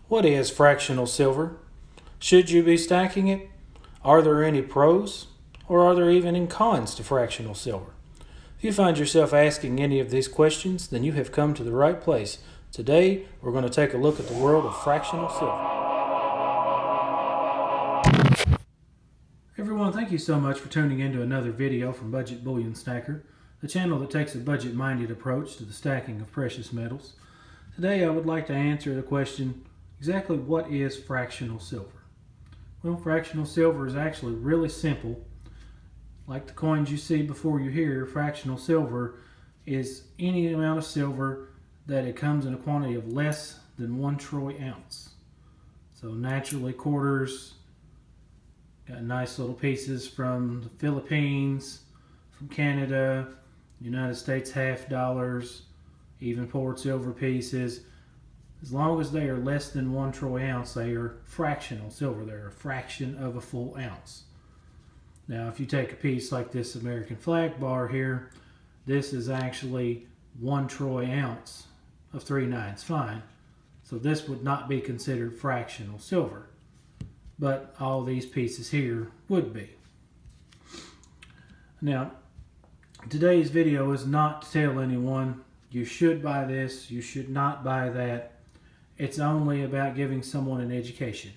What is fractional silver? Should you be stacking it? Are there any pros? Or are there even any cons to fractional silver? If you find yourself asking any of these questions, then you have come to the right place. Today, we're going to take a look at the world of fractional silver. Everyone, thank you so much for tuning in to another video from Budget Bullion Stacker, the channel that takes a budget-minded approach to the stacking of precious metals. Today, I would like to answer the question, exactly what is fractional silver? Well, fractional silver is actually really simple. Like the coins you see before you here, fractional silver is any amount of silver that it comes in a quantity of less than 1 troy ounce. So naturally quarters, got nice little pieces from the Philippines, from Canada, United States half dollars, even poured silver pieces. As long as they are less than 1 troy ounce, they are fractional silver. They're a fraction of a full ounce. Now, if you take a piece like this American flag bar here, this is actually 1 troy ounce of 3/9 fine. So this would not be considered fractional silver. But all these pieces here would be. Now, today's video is not to tell anyone you should buy this, you should not buy that. It's only about giving someone an education.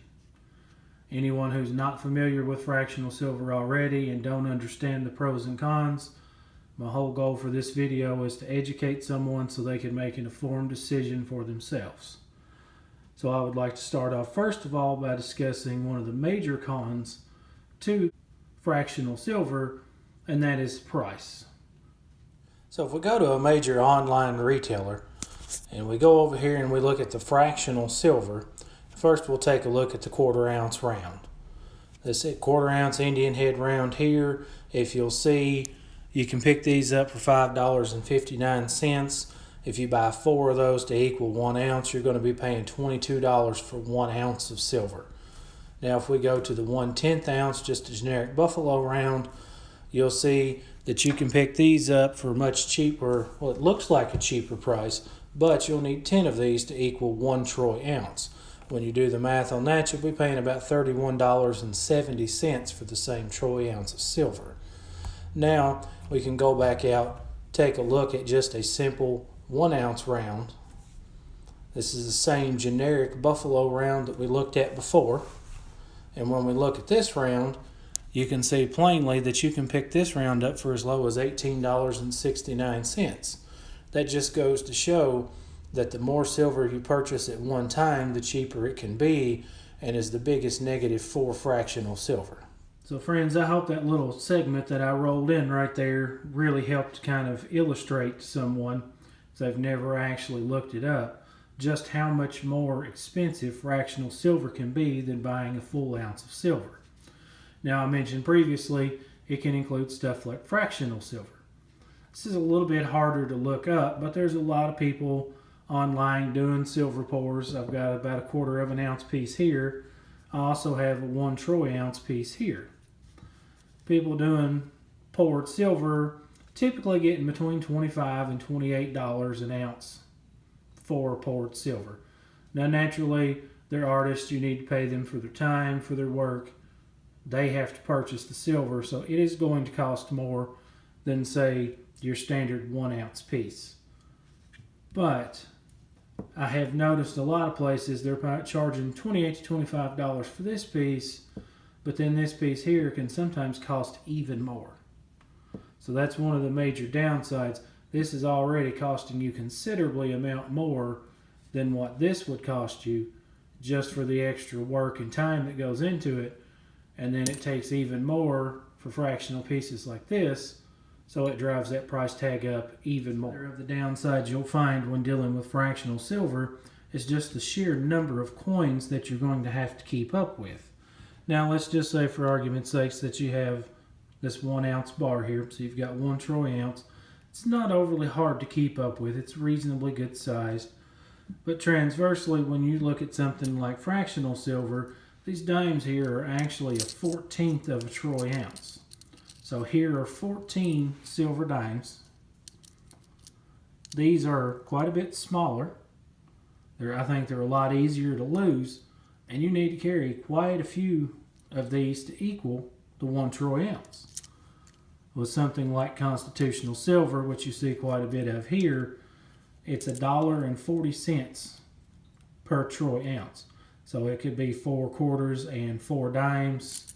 Anyone who's not familiar with fractional silver already and don't understand the pros and cons, my whole goal for this video is to educate someone so they can make an informed decision for themselves. So I would like to start off first of all by discussing one of the major cons to fractional silver, and that is price. So if we go to a major online retailer and we go over here and we look at the fractional silver, first we'll take a look at the 1/4 ounce round. This 1/4 ounce Indian head round here, if you'll see, you can pick these up for $5.59. If you buy 4 of those to equal 1 ounce, you're going to be paying $22 for 1 ounce of silver. Now if we go to the 1/10 ounce, just a generic buffalo round, you'll see that you can pick these up for much cheaper, well, it looks like a cheaper price, but you'll need 10 of these to equal 1 troy ounce. When you do the math on that, you'll be paying about $31.70 for the same troy ounce of silver. Now we can go back out, take a look at just a simple 1 ounce round. This is the same generic buffalo round that we looked at before. And when we look at this round, you can see plainly that you can pick this round up for as low as $18.69. That just goes to show that the more silver you purchase at one time, the cheaper it can be, and is the biggest negative for fractional silver. So friends, I hope that little segment that I rolled in right there really helped kind of illustrate to someone, if they've never actually looked it up, just how much more expensive fractional silver can be than buying a full ounce of silver. Now, I mentioned previously, it can include stuff like fractional silver. This is a little bit harder to look up, but there's a lot of people online doing silver pours. I've got about a 1/4 ounce piece here. I also have a 1 troy ounce piece here. People doing poured silver typically getting between $25 and $28 an ounce for poured silver. Now, naturally, they're artists. You need to pay them for their time, for their work. They have to purchase the silver, so it is going to cost more than, say, your standard 1 ounce piece. But I have noticed a lot of places they're charging $28 to $25 for this piece, but then this piece here can sometimes cost even more. So that's one of the major downsides. This is already costing you considerably amount more than what this would cost you just for the extra work and time that goes into it. And then it takes even more for fractional pieces like this, so it drives that price tag up even more. One of the downsides you'll find when dealing with fractional silver is just the sheer number of coins that you're going to have to keep up with. Now let's just say, for argument's sake, that you have this 1 ounce bar here, so you've got 1 troy ounce. It's not overly hard to keep up with. It's reasonably good sized. But transversely, when you look at something like fractional silver, these dimes here are actually a 1/14 of a troy ounce. So here are 14 silver dimes. These are quite a bit smaller. I think they're a lot easier to lose, and you need to carry quite a few of these to equal the 1 troy ounce. With something like constitutional silver, which you see quite a bit of here, it's $1.40 per troy ounce. So it could be 4 quarters and 4 dimes.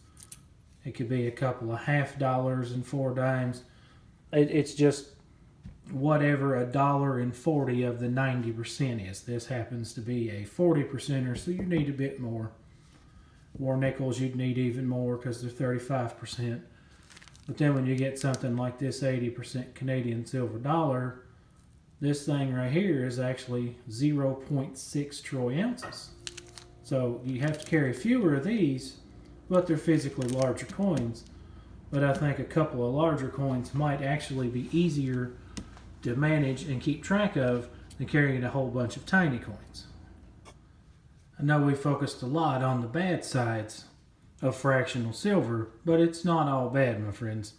It could be a couple of $half and 4 dimes. It's just whatever $1.40 of the 90% is. This happens to be a 40%er, so you need a bit more. War nickels, you'd need even more because they're 35%. But then when you get something like this 80% Canadian silver dollar, this thing right here is actually 0.6 troy ounces. So you have to carry fewer of these, but they're physically larger coins. But I think a couple of larger coins might actually be easier to manage and keep track of than carrying a whole bunch of tiny coins. I know we focused a lot on the bad sides of fractional silver, but it's not all bad, my friends.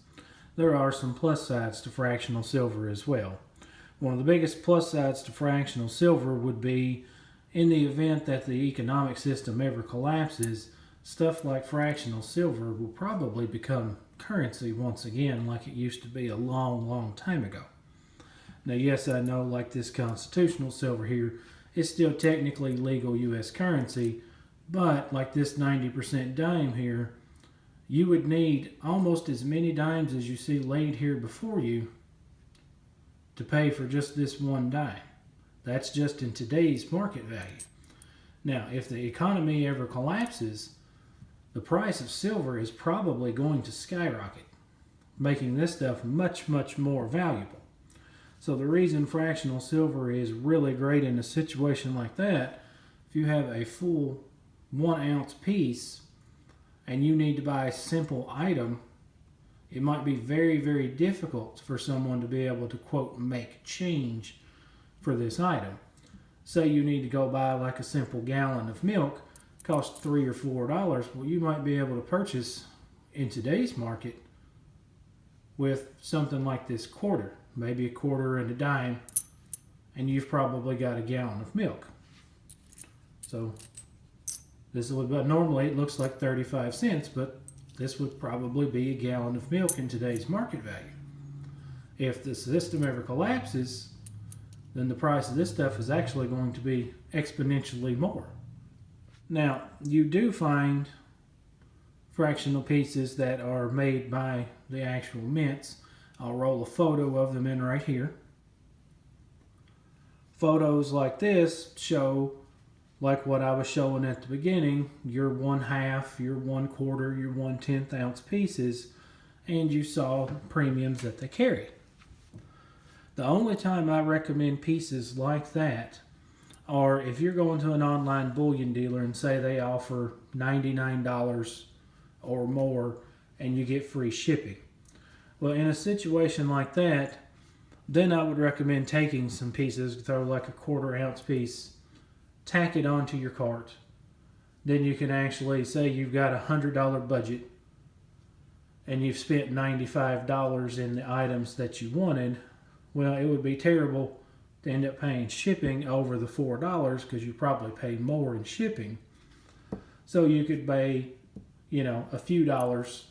There are some plus sides to fractional silver as well. One of the biggest plus sides to fractional silver would be in the event that the economic system ever collapses, stuff like fractional silver will probably become currency once again like it used to be a long, long time ago. Now, yes, I know, like this constitutional silver here, it's still technically legal U.S. currency, but like this 90% dime here, you would need almost as many dimes as you see laid here before you to pay for just this one dime. That's just in today's market value. Now, if the economy ever collapses, the price of silver is probably going to skyrocket, making this stuff much, much more valuable. So the reason fractional silver is really great in a situation like that, if you have a full 1 ounce piece and you need to buy a simple item, it might be very, very difficult for someone to be able to, quote, make change for this item. Say you need to go buy like a simple gallon of milk, costs $3 or $4. Well, you might be able to purchase in today's market with something like this quarter, maybe a quarter and a dime, and you've probably got a gallon of milk. So this would, but normally it looks like 35 cents, but this would probably be a gallon of milk in today's market value. If the system ever collapses, then the price of this stuff is actually going to be exponentially more. Now, you do find fractional pieces that are made by the actual mints. I'll roll a photo of them in right here. Photos like this show, like what I was showing at the beginning, your 1/2, your 1/4, your 1/10 ounce pieces, and you saw premiums that they carry. The only time I recommend pieces like that are if you're going to an online bullion dealer and say they offer $99 or more and you get free shipping. Well, in a situation like that, then I would recommend taking some pieces, throw like a 1/4 ounce piece, tack it onto your cart. Then you can actually say you've got a $100 budget and you've spent $95 in the items that you wanted. Well, it would be terrible to end up paying shipping over the $4 because you probably paid more in shipping. So you could pay, a few dollars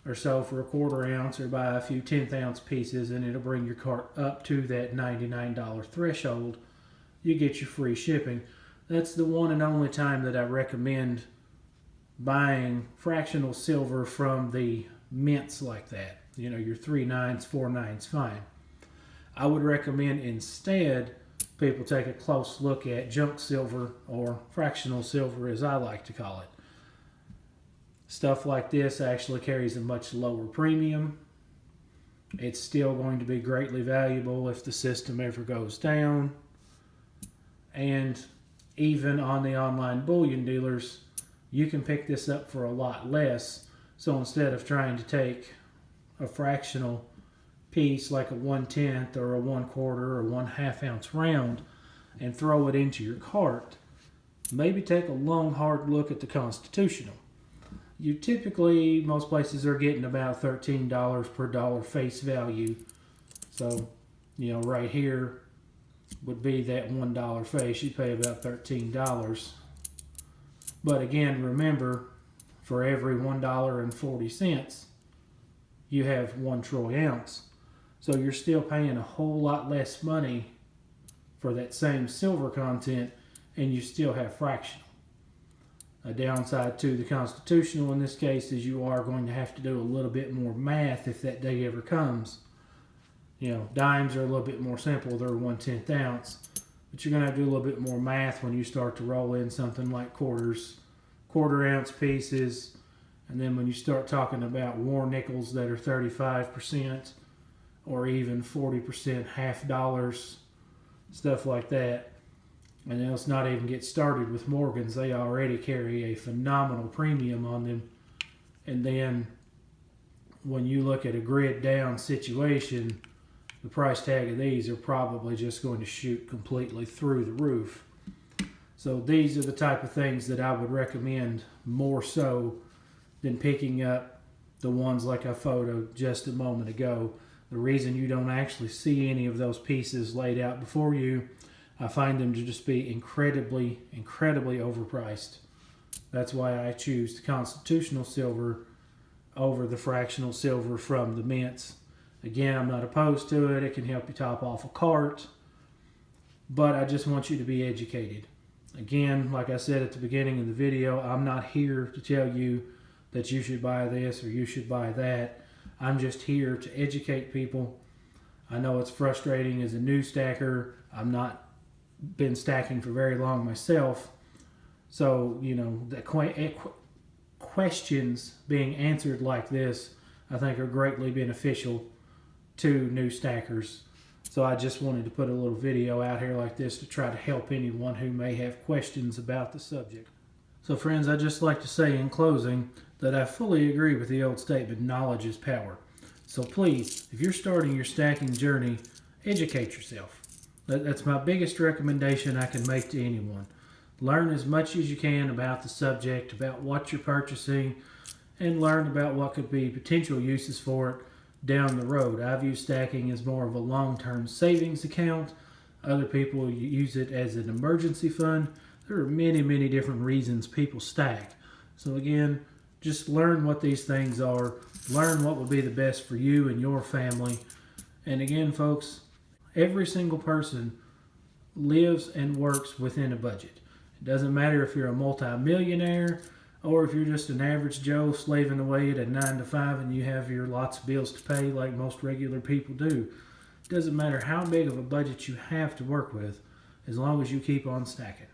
or so for a 1/4 ounce or buy a few 1/10 ounce pieces, and it'll bring your cart up to that $99 threshold. You get your free shipping. That's the one and only time that I recommend buying fractional silver from the mints like that. Your 3 nines, 4 nines, fine. I would recommend instead people take a close look at junk silver, or fractional silver as I like to call it. Stuff like this actually carries a much lower premium. It's still going to be greatly valuable if the system ever goes down. And even on the online bullion dealers, you can pick this up for a lot less. So instead of trying to take a fractional piece like a 1/10 or a 1/4 or 1/2 ounce round and throw it into your cart, maybe take a long, hard look at the constitutional. You typically, most places are getting about $13 per dollar face value. So, right here, would be that $1 face. You'd pay about $13. But again, remember, for every $1.40, you have 1 troy ounce. So you're still paying a whole lot less money for that same silver content, and you still have fractional. A downside to the constitutional in this case is you are going to have to do a little bit more math if that day ever comes. You know, dimes are a little bit more simple. They're 1/10 ounce. But you're going to have to do a little bit more math when you start to roll in something like quarters, quarter-ounce pieces. And then when you start talking about war nickels that are 35% or even 40% half dollars, stuff like that. And then let's not even get started with Morgans. They already carry a phenomenal premium on them. And then when you look at a grid down situation, the price tag of these are probably just going to shoot completely through the roof. So these are the type of things that I would recommend more so than picking up the ones like I photoed just a moment ago. The reason you don't actually see any of those pieces laid out before you, I find them to just be incredibly, incredibly overpriced. That's why I choose the constitutional silver over the fractional silver from the mints. Again, I'm not opposed to it. It can help you top off a cart. But I just want you to be educated. Again, like I said at the beginning of the video, I'm not here to tell you that you should buy this or you should buy that. I'm just here to educate people. I know it's frustrating as a new stacker. I'm not been stacking for very long myself. So, you know, the questions being answered like this, I think are greatly beneficial to new stackers. So I just wanted to put a little video out here like this to try to help anyone who may have questions about the subject. So friends, I'd just like to say in closing that I fully agree with the old statement, knowledge is power. So please, if you're starting your stacking journey, educate yourself. That's my biggest recommendation I can make to anyone. Learn as much as you can about the subject, about what you're purchasing, and learn about what could be potential uses for it down the road. I view stacking as more of a long-term savings account. Other people use it as an emergency fund. There are many, many different reasons people stack. So again, just learn what these things are. Learn what will be the best for you and your family. And again, folks, every single person lives and works within a budget. It doesn't matter if you're a multi-millionaire or if you're just an average Joe slaving away at a 9 to 5 and you have your lots of bills to pay like most regular people do. It doesn't matter how big of a budget you have to work with as long as you keep on stacking.